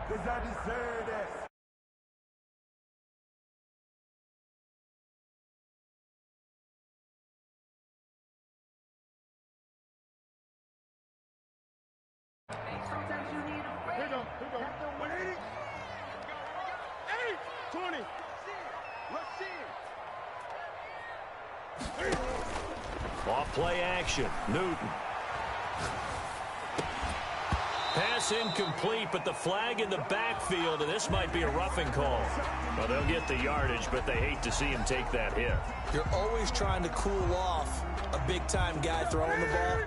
Sometimes you need a break. Here we go. 180. 20. Let's see it. Off play action. Newton. Pass incomplete, but the flag in the backfield, and this might be a roughing call. Well, they'll get the yardage, but they hate to see him take that hit. You're always trying to cool off a big-time guy throwing the ball,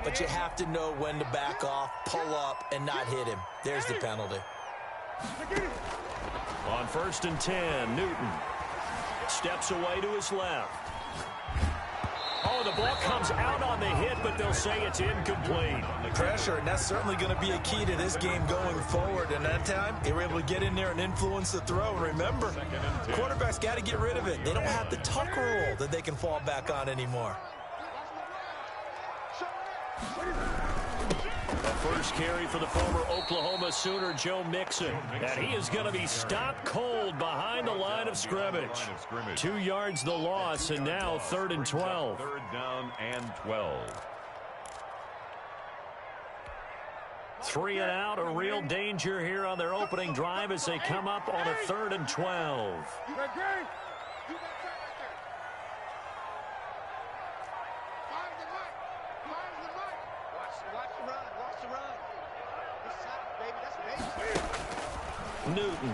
but you have to know when to back off, pull up, and not hit him. There's the penalty. On 1st and 10, Newton steps away to his left. Oh, the ball comes out on the hit, but they'll say it's incomplete. Pressure, and that's certainly going to be a key to this game going forward. And that time, they were able to get in there and influence the throw. And remember, quarterbacks got to get rid of it. They don't have the tuck rule that they can fall back on anymore. The first carry for the former Oklahoma Sooner, Joe Mixon. And he is going to be stopped cold behind the line of scrimmage. 2 yards the loss, and now 3rd and 12. 3rd down and 12. 3 and out, a real danger here on their opening drive as they come up on a 3rd and 12. Newton.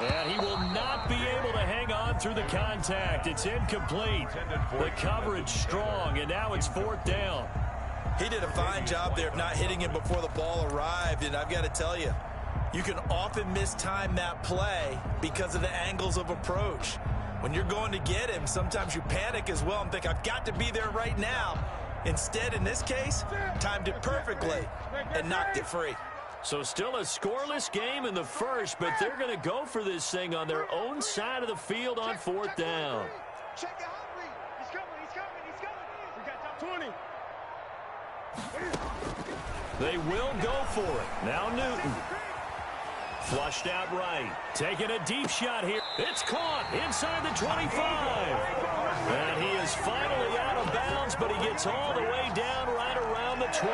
And he will not be able to hang on through the contact. It's incomplete. The coverage strong, and now it's 4th down. He did a fine job there of not hitting him before the ball arrived, and I've got to tell you, you can often mistime that play because of the angles of approach. When you're going to get him, sometimes you panic as well and think, I've got to be there right now. Instead, in this case, timed it perfectly and knocked it free. So still a scoreless game in the first, but they're going to go for this thing on their own side of the field on 4th down. Check it out. He's coming. We got top 20. They will go for it. Now Newton. Flushed out right. Taking a deep shot here. It's caught inside the 25. And he is finally out of bounds, but he gets all the way down right around the 20.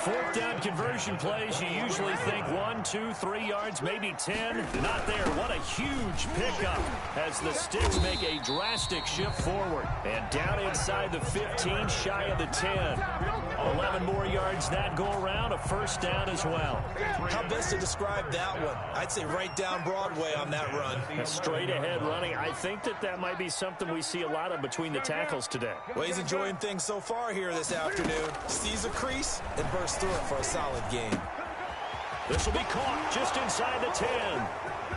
4th down conversion plays, you usually think 1, 2, 3 yards, maybe 10. Not there. What a huge pickup as the Sticks make a drastic shift forward. And down inside the 15, shy of the 10. 11 more yards that go around, a 1st down as well. How best to describe that one? I'd say right down Broadway on that run. A straight ahead running. I think that might be something we see a lot of between the tackles today. Well, he's enjoying things so far here this afternoon. Sees a crease and bursts through it for a solid game. This will be caught just inside the 10.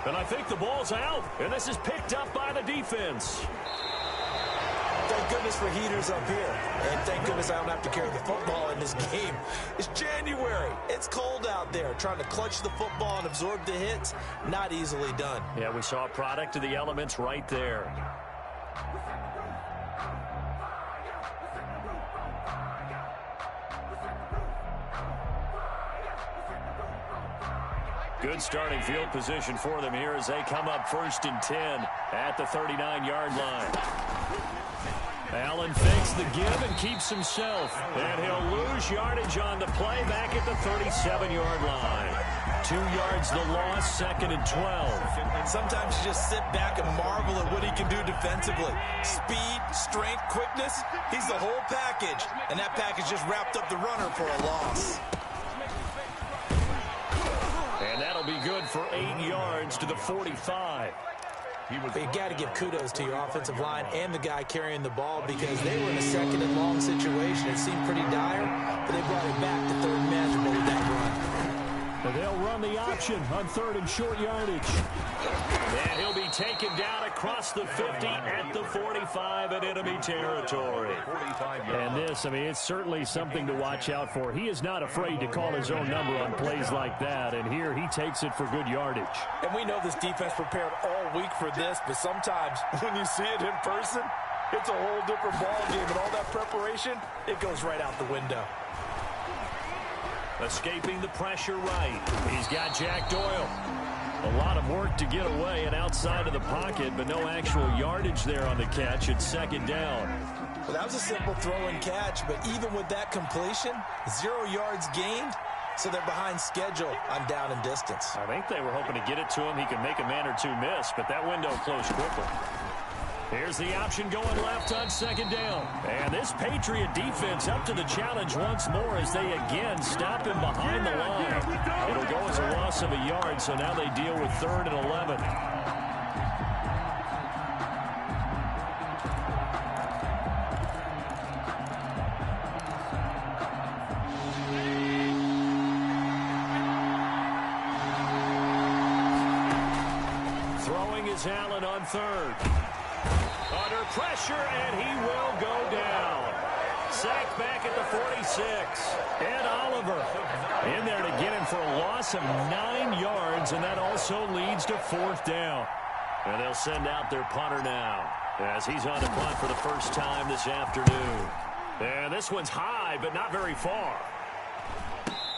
And I think the ball's out. And this is picked up by the defense. Thank goodness for heaters up here. And thank goodness I don't have to carry the football in this game. It's January. It's cold out there. Trying to clutch the football and absorb the hits, not easily done. Yeah, we saw a product of the elements right there. Good starting field position for them here as they come up 1st and 10 at the 39-yard line. Allen fakes the give and keeps himself. And he'll lose yardage on the play back at the 37-yard line. 2 yards the loss, 2nd and 12. Sometimes you just sit back and marvel at what he can do defensively. Speed, strength, quickness, he's the whole package. And that package just wrapped up the runner for a loss. And that'll be good for 8 yards to the 45. But you got to give kudos to your offensive line and the guy carrying the ball because they were in a 2nd and long situation. It seemed pretty dire, but they brought it back to 3rd manageable with that run. And they'll run the option on 3rd and short yardage. And he'll be taken down across the 50 at the 45 in enemy territory. And this, I mean, it's certainly something to watch out for. He is not afraid to call his own number on plays like that. And here he takes it for good yardage. And we know this defense prepared all week for this, but sometimes when you see it in person, it's a whole different ball game. And all that preparation, it goes right out the window. Escaping the pressure right. He's got Jack Doyle. A lot of work to get away and outside of the pocket, but no actual yardage there on the catch. It's second down. Well, that was a simple throw and catch, but even with that completion, 0 yards gained, so they're behind schedule on down and distance. I think they were hoping to get it to him. He could make a man or two miss, but that window closed quickly. Here's the option going left on second down. And this Patriot defense up to the challenge once more as they again stop him behind the line. It'll go as a loss of a yard, so now they deal with 3rd and 11. Throwing is Allen on 3rd. Under pressure, and he will go down. Sacked back at the 46. Ed Oliver in there to get him for a loss of 9 yards, and that also leads to 4th down. And they'll send out their punter now as he's on the punt for the first time this afternoon. And this one's high, but not very far.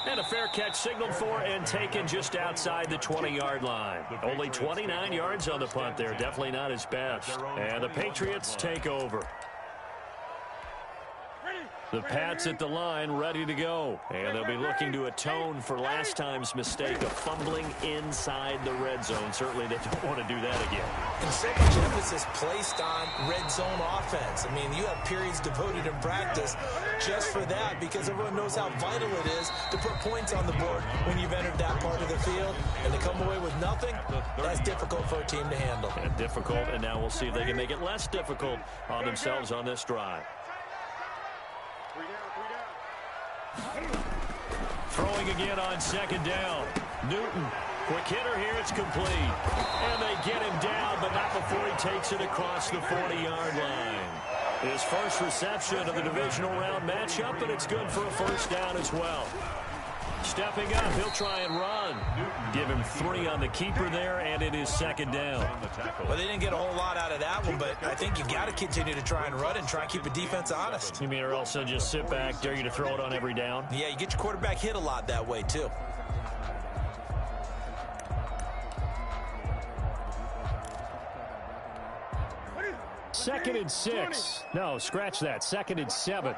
And a fair catch signaled for and taken just outside the 20-yard line. Only 29 yards on the punt there. Definitely not his best. And the Patriots take over. The Pats at the line ready to go. And they'll be looking to atone for last time's mistake of fumbling inside the red zone. Certainly they don't want to do that again. And so much emphasis placed on red zone offense. I mean, you have periods devoted in practice just for that because everyone knows how vital it is to put points on the board when you've entered that part of the field. And to come away with nothing, that's difficult for a team to handle. And difficult, and now we'll see if they can make it less difficult on themselves on this drive. Throwing again on second down. Newton, quick hitter here, it's complete. And they get him down, but not before he takes it across the 40-yard line. His first reception of the divisional round matchup, but it's good for a first down as well. Stepping up, he'll try and run. Give him 3 on the keeper there, and it is second down. Well, they didn't get a whole lot out of that one, but I think you got to continue to try and run and try and keep a defense honest. You mean or else they'll just sit back, dare you to throw it on every down? Yeah, you get your quarterback hit a lot that way, too. Second and 6. No, scratch that. Second and 7.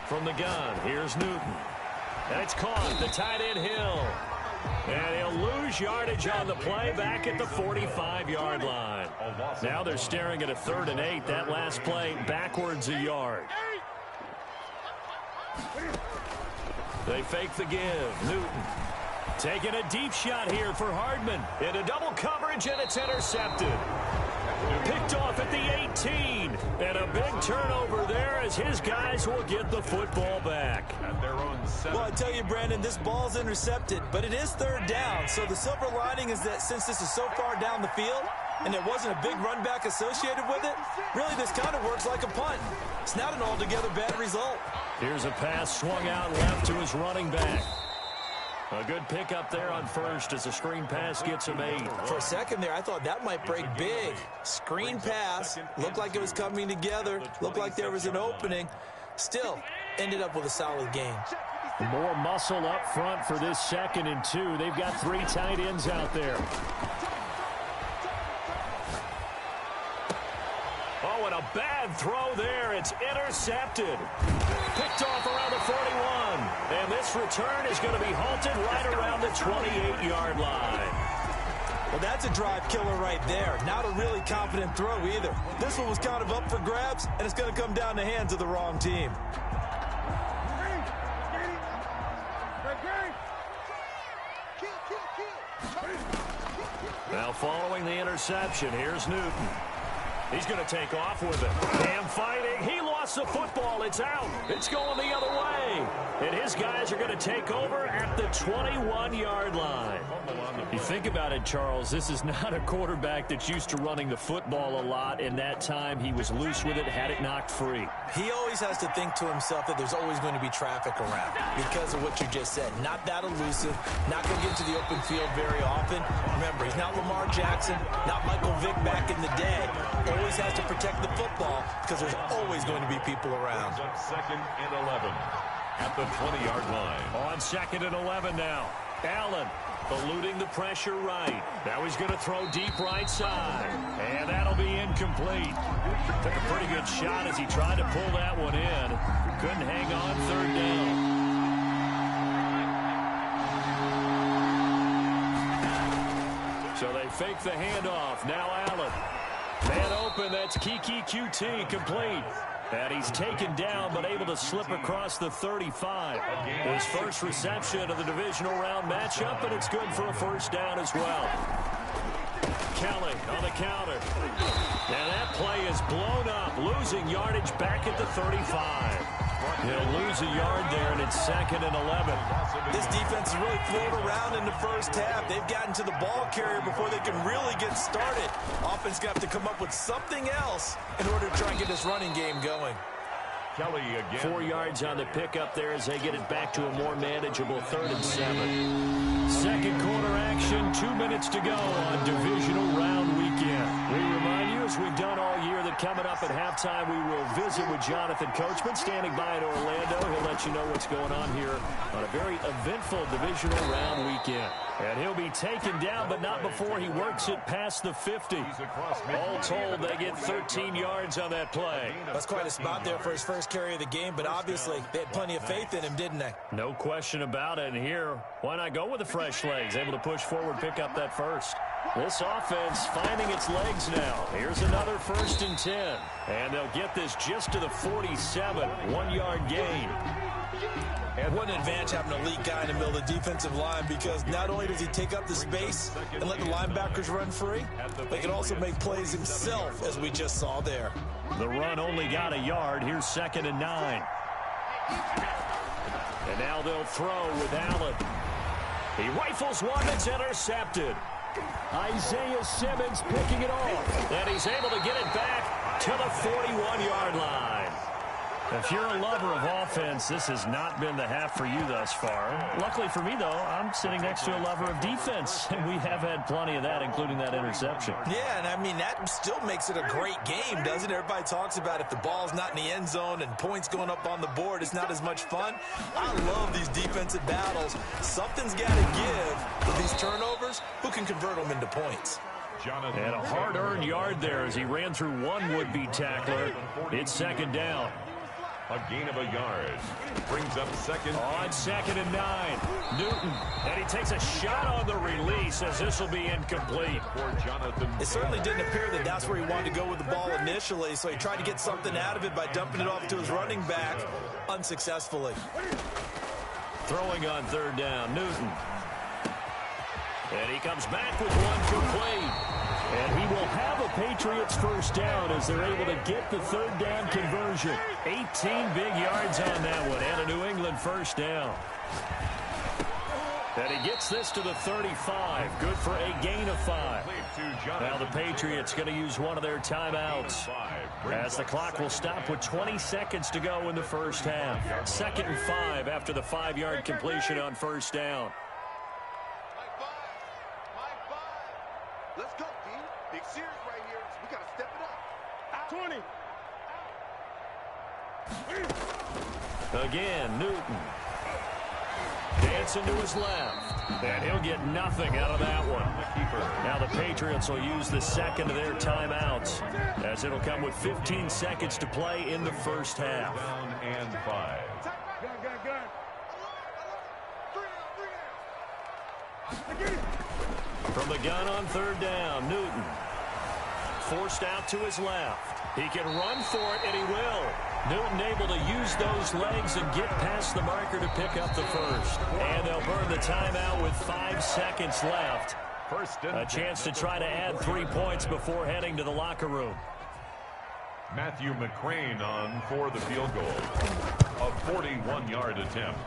From the gun, here's Newton. And it's caught, the tight end Hill. And he'll lose yardage on the play back at the 45-yard line. Now they're staring at a 3rd and 8. That last play backwards a yard. They fake the give. Newton taking a deep shot here for Hardman. Into double coverage, and it's intercepted. Picked off at the 18. And a big turnover there as his guys will get the football back. Well, I tell you, Brandon, this ball's intercepted, but it is 3rd down. So the silver lining is that since this is so far down the field and there wasn't a big run back associated with it, really this kind of works like a punt. It's not an altogether bad result. Here's a pass swung out left to his running back. A good pickup there on first as a screen pass gets him 8. For a second there, I thought that might break big. Screen pass, looked like it was coming together, looked like there was an opening. Still, ended up with a solid gain. More muscle up front for this 2nd and 2. They've got 3 tight ends out there. Oh, and a bad throw there. It's intercepted. Picked off around the 41. And this return is going to be halted right around the 28-yard line. Well, that's a drive killer right there. Not a really confident throw either. This one was kind of up for grabs, and it's going to come down the hands of the wrong team. Now following the interception, here's Newton. He's going to take off with it. Cam fighting. He lost the football. It's out. It's going the other way. And his his guys are going to take over at the 21-yard line. You think about it, Charles, this is not a quarterback that's used to running the football a lot. In that time, he was loose with it, had it knocked free. He always has to think to himself that there's always going to be traffic around because of what you just said. Not that elusive, not going to get into the open field very often. Remember, he's not Lamar Jackson, not Michael Vick back in the day. Always has to protect the football because there's always going to be people around. Second and 11 at the 20-yard line. On second and 11 now. Allen eluding the pressure right. Now he's going to throw deep right side. And that'll be incomplete. Took a pretty good shot as he tried to pull that one in. Couldn't hang on third down. So they fake the handoff. Now Allen. Man open. That's Kiki QT complete. And he's taken down but able to slip across the 35. His first reception of the divisional round matchup, and it's good for a first down as well. Kelly on the counter. And that play is blown up, losing yardage back at the 35. He'll lose a yard there, and it's second and 11. This defense is really thrown around in the first half. They've gotten to the ball carrier before they can really get started. Offense going to have to come up with something else in order to try and get this running game going. Kelly again. 4 yards on the pickup there as they get it back to a more manageable 3rd and 7. Second quarter action, 2 minutes to go on divisional round weekend. We remind you, as we've done all year, that coming up at halftime, we will visit with Jonathan Coachman standing by in Orlando. He'll let you know what's going on here on a very eventful divisional round weekend. And he'll be taken down, but not before he works it past the 50. All told, they get 13 yards on that play. That's quite a spot there for his first carry of the game, but obviously they had plenty of faith in him, didn't they? No question about it. And here, why not go with the fresh legs? Able to push forward, pick up that first. This offense finding its legs now. Here's another 1st and 10. And they'll get this just to the 47. 1-yard gain. And what an advantage having an elite guy in the middle of the defensive line, because not only does he take up the space and let the linebackers run free, but he can also make plays himself, as we just saw there. The run only got a yard. Here's 2nd and 9. And now they'll throw with Allen. He rifles one that's intercepted. Isaiah Simmons picking it off. And he's able to get it back to the 41-yard line. If you're a lover of offense, this has not been the half for you thus far. Luckily for me, though, I'm sitting next to a lover of defense, and we have had plenty of that, including that interception. Yeah, and I mean, that still makes it a great game, doesn't it? Everybody talks about if the ball's not in the end zone and points going up on the board, it's not as much fun. I love these defensive battles. Something's got to give with these turnovers. Who can convert them into points? And a hard-earned yard there as he ran through one would-be tackler. It's 2nd down. A gain of a yard. Brings up second. On 2nd and 9. Newton. And he takes a shot on the release as this will be incomplete. For Jonathan. It certainly didn't appear that that's where he wanted to go with the ball initially, so he tried to get something out of it by dumping it off to his running back unsuccessfully. Throwing on 3rd down, Newton. And he comes back with one complete. And he will have a Patriots first down as they're able to get the 3rd down conversion. 18 big yards on that one, and a New England first down. And he gets this to the 35. Good for a gain of 5. Now the Patriots going to use one of their timeouts as the clock will stop with 20 seconds to go in the first half. 2nd and 5 after the 5-yard completion on first down. Let's go, D. Big series right here. We got to step it up. 20. Again, Newton. Dancing to his left. And he'll get nothing out of that one. Now the Patriots will use the second of their timeouts as it'll come with 15 seconds to play in the first half. Down and 5. From the gun on 3rd down, Newton. Forced out to his left. He can run for it, and he will. Newton able to use those legs and get past the marker to pick up the first. And they'll burn the timeout with 5 seconds left. A chance to try to add 3 points before heading to the locker room. Matthew McCrane on for the field goal. A 41-yard attempt.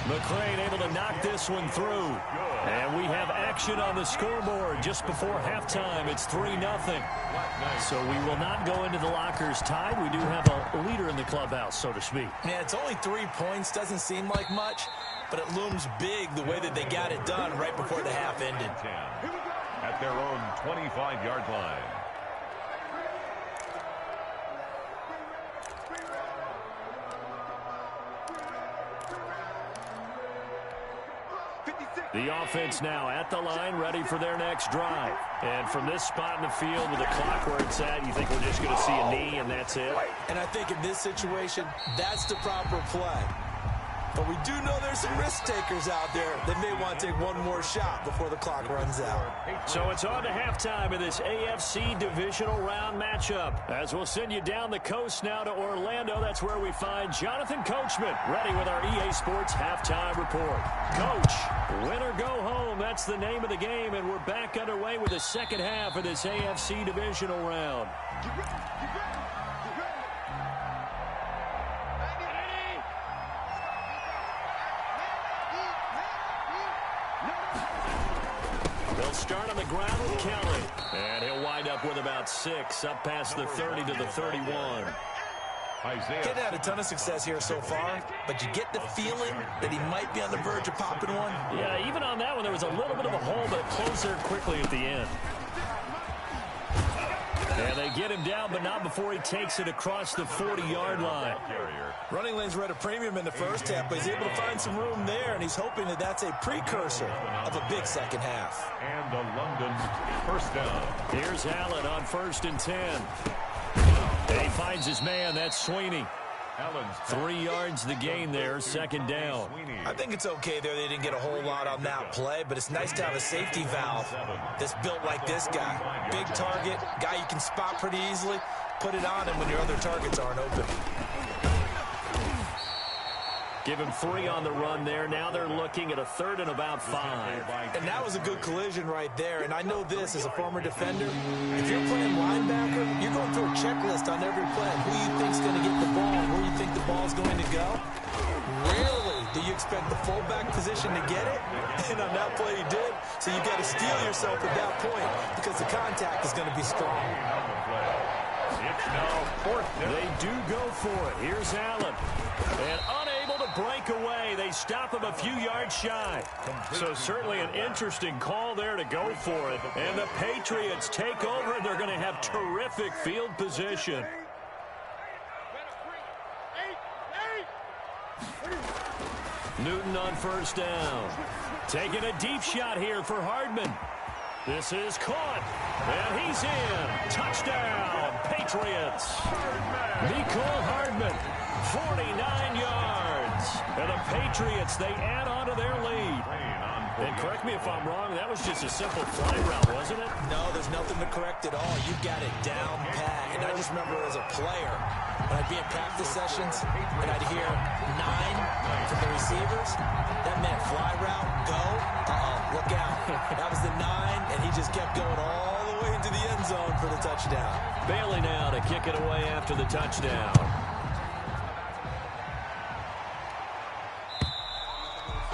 McCrane able to knock this one through. And we have action on the scoreboard just before halftime. It's 3-0. So we will not go into the lockers tied. We do have a leader in the clubhouse, so to speak. Yeah, it's only 3 points. Doesn't seem like much, but it looms big the way that they got it done right before the half ended. 10 at their own 25-yard line. The offense now at the line, ready for their next drive. And from this spot in the field with the clock where it's at, you think we're just going to see a knee and that's it? And I think in this situation, that's the proper play. But we do know there's some risk takers out there that may want to take one more shot before the clock runs out. So it's on to halftime in this AFC divisional round matchup. As we'll send you down the coast now to Orlando, that's where we find Jonathan Coachman, ready with our EA Sports halftime report. Coach, win or go home, that's the name of the game, and we're back underway with the second half of this AFC divisional round. They'll start on the ground with Kelly. And he'll wind up with about 6, up past the 30 to the 31. Getting had a ton of success here so far, but you get the feeling that he might be on the verge of popping one. Yeah, even on that one, there was a little bit of a hole, but it closed there quickly at the end. And they get him down, but not before he takes it across the 40-yard line. Running lanes were at a premium in the first half, but he's able to find some room there, and he's hoping that that's a precursor of a big second half. And a London first down. Here's Allen on 1st and 10. And he finds his man. That's Sweeney. 3 yards the gain there, 2nd down. I think it's okay there. They didn't get a whole lot on that play, but it's nice to have a safety valve that's built like this guy. Big target, guy you can spot pretty easily. Put it on him when your other targets aren't open. Give him 3 on the run there. Now they're looking at a 3rd and about 5. And that was a good collision right there. And I know this as a former defender. If you're playing linebacker, you're going through a checklist on every play. Who you think's going to get the ball, where you think the ball's going to go. Rarely do you expect the fullback position to get it. And on that play he did. So you got to steel yourself at that point because the contact is going to be strong. They do go for it. Here's Allen. And unable to break away. They stop him a few yards shy. So certainly an interesting call there to go for it. And the Patriots take over, and they're going to have terrific field position. Newton on 1st down. Taking a deep shot here for Hardman. This is caught, and he's in. Touchdown, Patriots. Mecole Hardman, 49 yards. And the Patriots, they add on to their lead. And correct me if I'm wrong, that was just a simple fly route, wasn't it? No, there's nothing to correct at all. You got it down pat. And I just remember as a player, when I'd be at practice sessions, and I'd hear 9 from the receivers, that meant fly route, go, look out. That was the 9, and he just kept going all the way into the end zone for the touchdown. Bailey now to kick it away after the touchdown.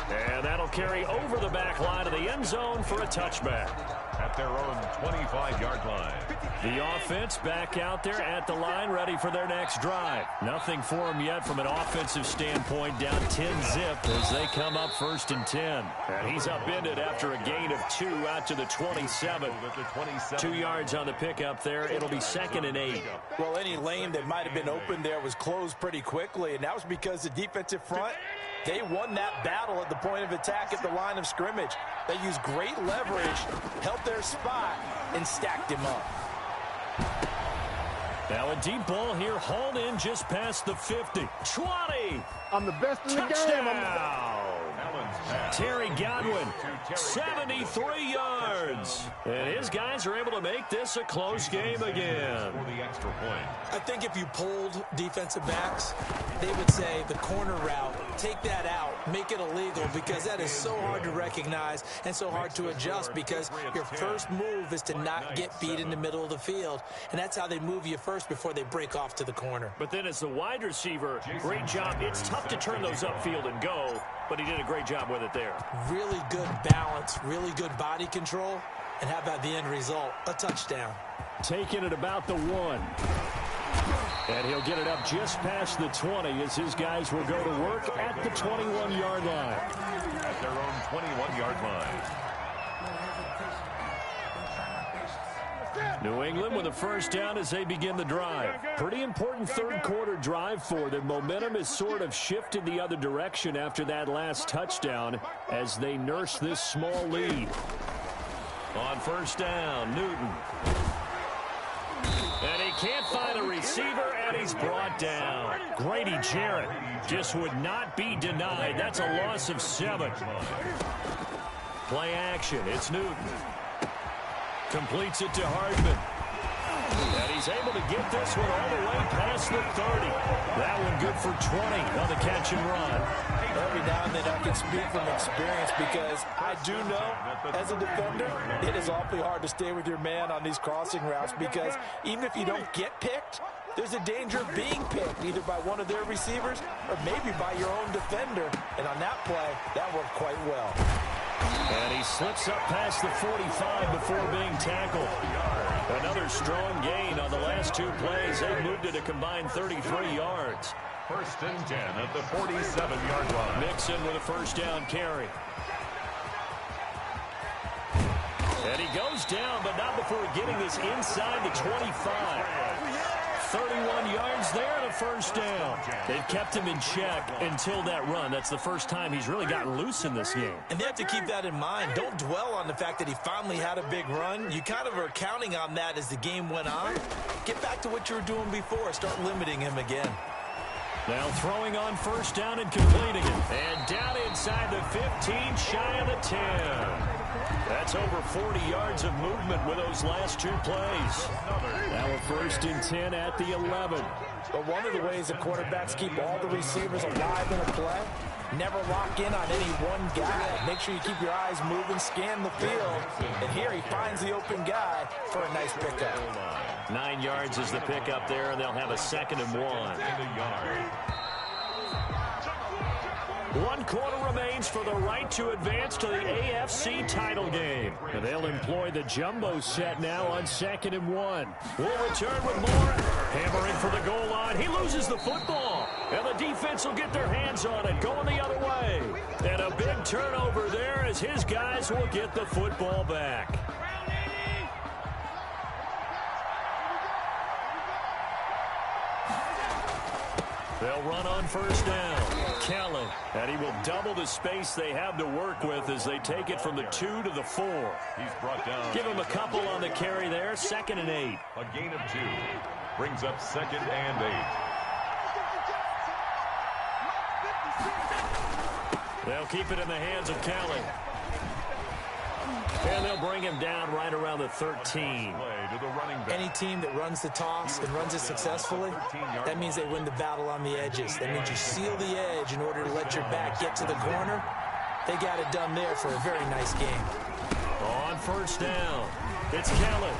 And that'll carry over the back line of the end zone for a touchback. At their own 25-yard line. The offense back out there at the line, ready for their next drive. Nothing for them yet from an offensive standpoint, down 10-zip as they come up 1st and 10. And he's upended after a gain of 2 out to the 27. 2 yards on the pickup there. It'll be 2nd and 8. Well, any lane that might have been open there was closed pretty quickly, and that was because the defensive front, they won that battle at the point of attack at the line of scrimmage. They used great leverage, held their spot, and stacked him up. Now a deep ball here, hauled in just past the 50. 20! I'm the best in the Touchdown! game. Terry Godwin, 73 yards. And his guys are able to make this a close game again. For the extra point. I think if you polled defensive backs, they would say the corner route, take that out Make it illegal, because that is so hard to recognize and so hard to adjust, because your first move is to not get beat in the middle of the field, and that's how they move you first before they break off to the corner. But then as the wide receiver, great job. It's tough to turn those upfield and go, but he did a great job with it there. Really good balance, really good body control, and how about the end result? A touchdown. Taking it about the 1. And he'll get it up just past the 20 as his guys will go to work at the 21-yard line. At their own 21-yard line. New England with a first down as they begin the drive. Pretty important third-quarter drive for them. Momentum has sort of shifted the other direction after that last touchdown as they nurse this small lead. On first down, Newton. And he can't find a receiver, and he's brought down. Grady Jarrett just would not be denied. That's a loss of 7. Play action. It's Newton. Completes it to Hardman. And he's able to get this one all the way past the 30. That one good for 20 on the catch and run. Every now and then I can speak from experience, because I do know as a defender it is awfully hard to stay with your man on these crossing routes, because even if you don't get picked, there's a danger of being picked either by one of their receivers or maybe by your own defender. And on that play, that worked quite well. And he slips up past the 45 before being tackled. Another strong gain on the last 2 plays. They moved it a combined 33 yards. First and 10 at the 47-yard line. Mixon with a first down carry. And he goes down, but not before getting this inside the 25. 31 yards there and a first down. They've kept him in check until that run. That's the first time he's really gotten loose in this game. And they have to keep that in mind. Don't dwell on the fact that he finally had a big run. You kind of are counting on that as the game went on. Get back to what you were doing before. Start limiting him again. Now throwing on first down and completing it. And down inside the 15, shy of the 10. That's over 40 yards of movement with those last 2 plays. Now a first and 10 at the 11. But one of the ways that quarterbacks keep all the receivers alive in a play, never lock in on any one guy. Make sure you keep your eyes moving, scan the field. And here he finds the open guy for a nice pickup. 9 yards is the pickup there, and they'll have a 2nd and 1. 1 quarter remains for the right to advance to the AFC title game. And they'll employ the jumbo set now on 2nd and 1. We'll return with more. Hammering for the goal line. He loses the football. And the defense will get their hands on it, going the other way. And a big turnover there as his guys will get the football back. They'll run on first down. Kelly. And he will double the space they have to work with as they take it from the 2 to the 4. He's brought down. Give him a couple on the carry there. 2nd and 8. A gain of 2. Brings up 2nd and 8. They'll keep it in the hands of Kelly. And they'll bring him down right around the 13. Any team that runs the toss and runs it successfully, that means they win the battle on the edges. That means you seal the edge in order to let your back get to the corner. They got it done there for a very nice game. On first down, it's Kelly.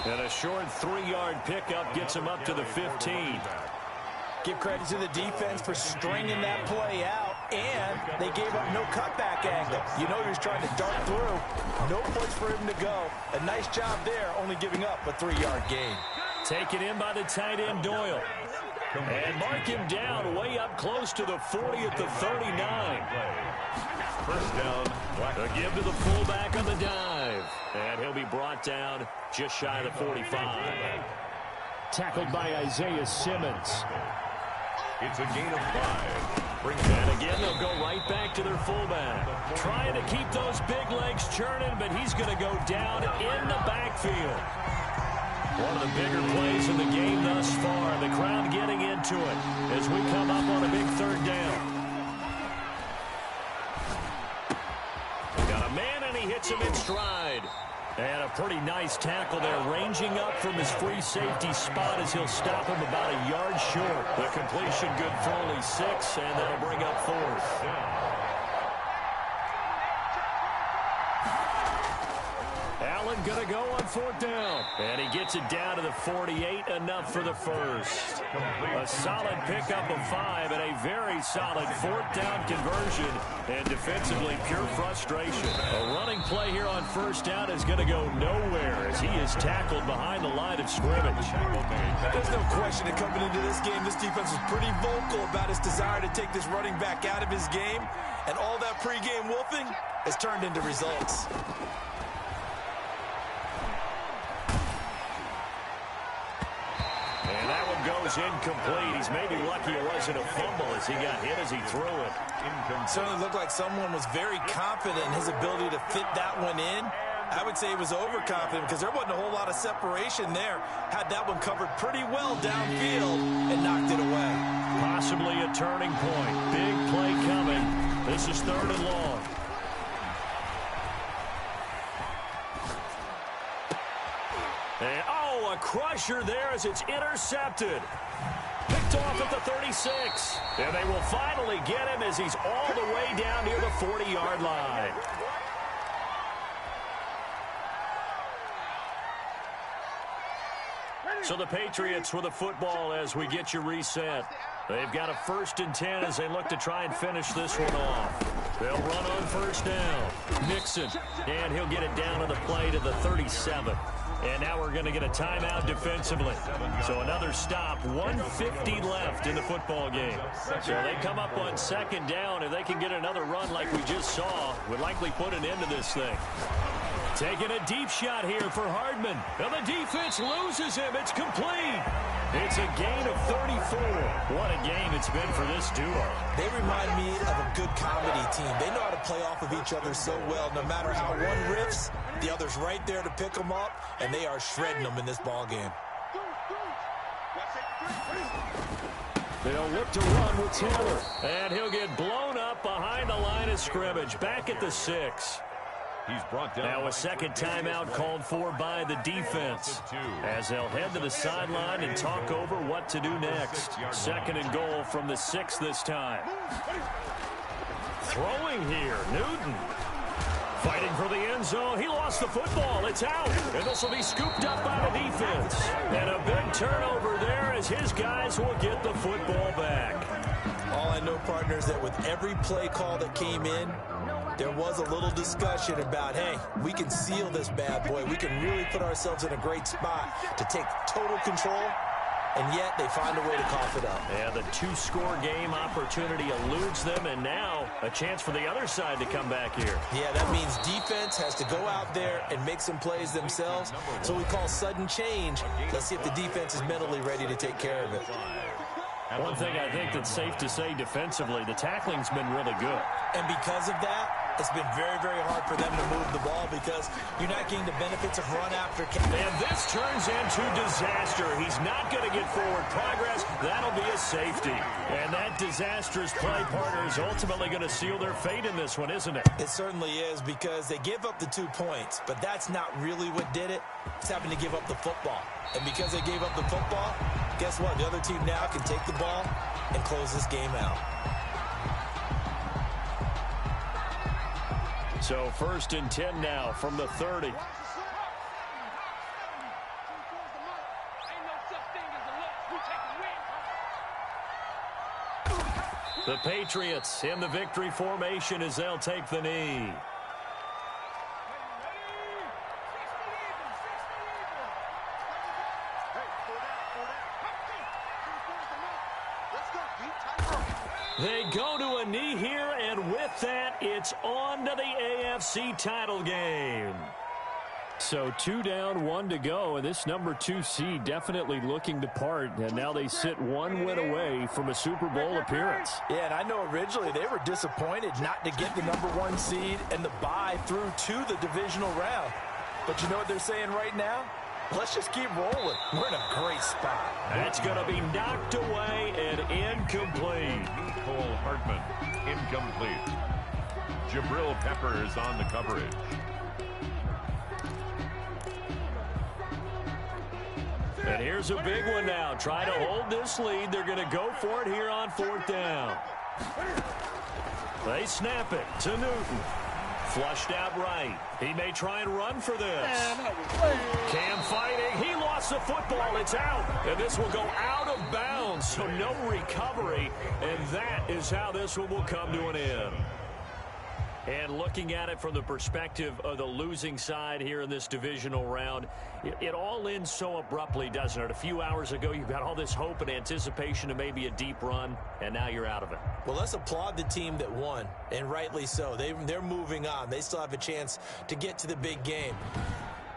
And a short 3-yard pickup gets him up to the 15. Give credit to the defense for stringing that play out, and they gave up no cutback angle. You know he was trying to dart through. No place for him to go. A nice job there, only giving up a 3-yard gain. Taken in by the tight end, Doyle. And mark him down way up close to the 40 at the 39. First down. A give to the fullback on the dive. And he'll be brought down just shy of the 45. Tackled by Isaiah Simmons. It's a gain of 5. And again, they'll go right back to their fullback. Trying to keep those big legs churning, but he's going to go down in the backfield. One of the bigger plays in the game thus far. The crowd getting into it as we come up on a big 3rd down. Got a man, and he hits him in stride. And a pretty nice tackle there, ranging up from his free safety spot as he'll stop him about a yard short. The completion good for only 6, and that'll bring up 4th. going to go on 4th down. And he gets it down to the 48, enough for the first. A solid pickup of 5 and a very solid 4th down conversion. And defensively, pure frustration. A running play here on 1st down is going to go nowhere as he is tackled behind the line of scrimmage. There's no question that coming into this game, this defense was pretty vocal about its desire to take this running back out of his game. And all that pregame wolfing has turned into results. And that one goes incomplete. He's maybe lucky it wasn't a fumble as he got hit as he threw it. Certainly looked like someone was very confident in his ability to fit that one in. I would say he was overconfident because there wasn't a whole lot of separation there. Had that one covered pretty well downfield and knocked it away. Possibly a turning point. Big play coming. This is 3rd and long. And, oh, a crusher there as it's intercepted. Picked off at the 36. And they will finally get him as he's all the way down near the 40-yard line. So the Patriots with the football as we get you reset. They've got a 1st and 10 as they look to try and finish this one off. They'll run on 1st down. Mixon, and he'll get it down to the play to the 37. And now we're going to get a timeout defensively. So another stop, 1:50 left in the football game. So they come up on 2nd down. If they can get another run like we just saw, would likely put an end to this thing. Taking a deep shot here for Hardman. And the defense loses him. It's complete. It's a gain of 34. What a game it's been for this duo. They remind me of a good comedy team. They know how to play off of each other so well. No matter how one riffs, the other's right there to pick them up, and they are shredding them in this ball game. They'll look to run with Taylor. And he'll get blown up behind the line of scrimmage. Back at the 6. He's brought down. Now a second timeout called for by the defense as they'll head to the sideline and talk over what to do next. 2nd and goal from the 6 this time. Throwing here, Newton. Fighting for the end zone. He lost the football. It's out. And this will be scooped up by the defense. And a big turnover there as his guys will get the football back. All I know, partner, is that with every play call that came in, there was a little discussion about, hey, we can seal this bad boy. We can really put ourselves in a great spot to take total control, and yet they find a way to cough it up. Yeah, the 2-score game opportunity eludes them, and now a chance for the other side to come back here. Yeah, that means defense has to go out there and make some plays themselves. So we call sudden change. Let's see if the defense is mentally ready to take care of it. One thing I think that's safe to say defensively, the tackling's been really good. And because of that, it's been very, very hard for them to move the ball because you're not getting the benefits of run after catch. And this turns into disaster. He's not going to get forward progress. That'll be a safety. And that disastrous play, partner, is ultimately going to seal their fate in this one, isn't it? It certainly is because they give up the 2 points, but that's not really what did it. It's having to give up the football. And because they gave up the football, guess what? The other team now can take the ball and close this game out. So 1st and 10 now from the 30. The Patriots in the victory formation as they'll take the knee. They go to a knee here, and with that, it's on to the AFC title game. So 2 down, 1 to go, and this number 2 seed definitely looking to part, and now they sit 1 win away from a Super Bowl appearance. Yeah, and I know originally they were disappointed not to get the number 1 seed and the bye through to the divisional round. But you know what they're saying right now? Let's just keep rolling. We're in a great spot. That's going to be knocked away and incomplete. Cole Hartman, incomplete. Jabril Peppers on the coverage. And here's a big one now. Try to hold this lead. They're going to go for it here on 4th down. They snap it to Newton. Flushed out right. He may try and run for this. Cam fighting. He lost the football. It's out. And this will go out of bounds, so no recovery. And that is how this one will come to an end. And looking at it from the perspective of the losing side here in this divisional round, it all ends so abruptly, doesn't it? A few hours ago, you've got all this hope and anticipation of maybe a deep run, and now you're out of it. Well, let's applaud the team that won, and rightly so. They're moving on. They still have a chance to get to the big game.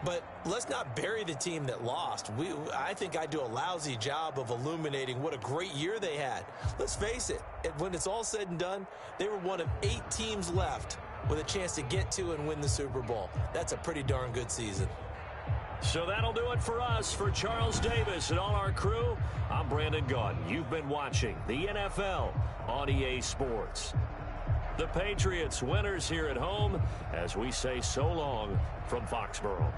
But let's not bury the team that lost. I think I do a lousy job of illuminating what a great year they had. Let's face it, when it's all said and done, they were one of 8 teams left with a chance to get to and win the Super Bowl. That's a pretty darn good season. So that'll do it for us. For Charles Davis and all our crew, I'm Brandon Gaudin. You've been watching the NFL on EA Sports. The Patriots winners here at home as we say so long from Foxborough.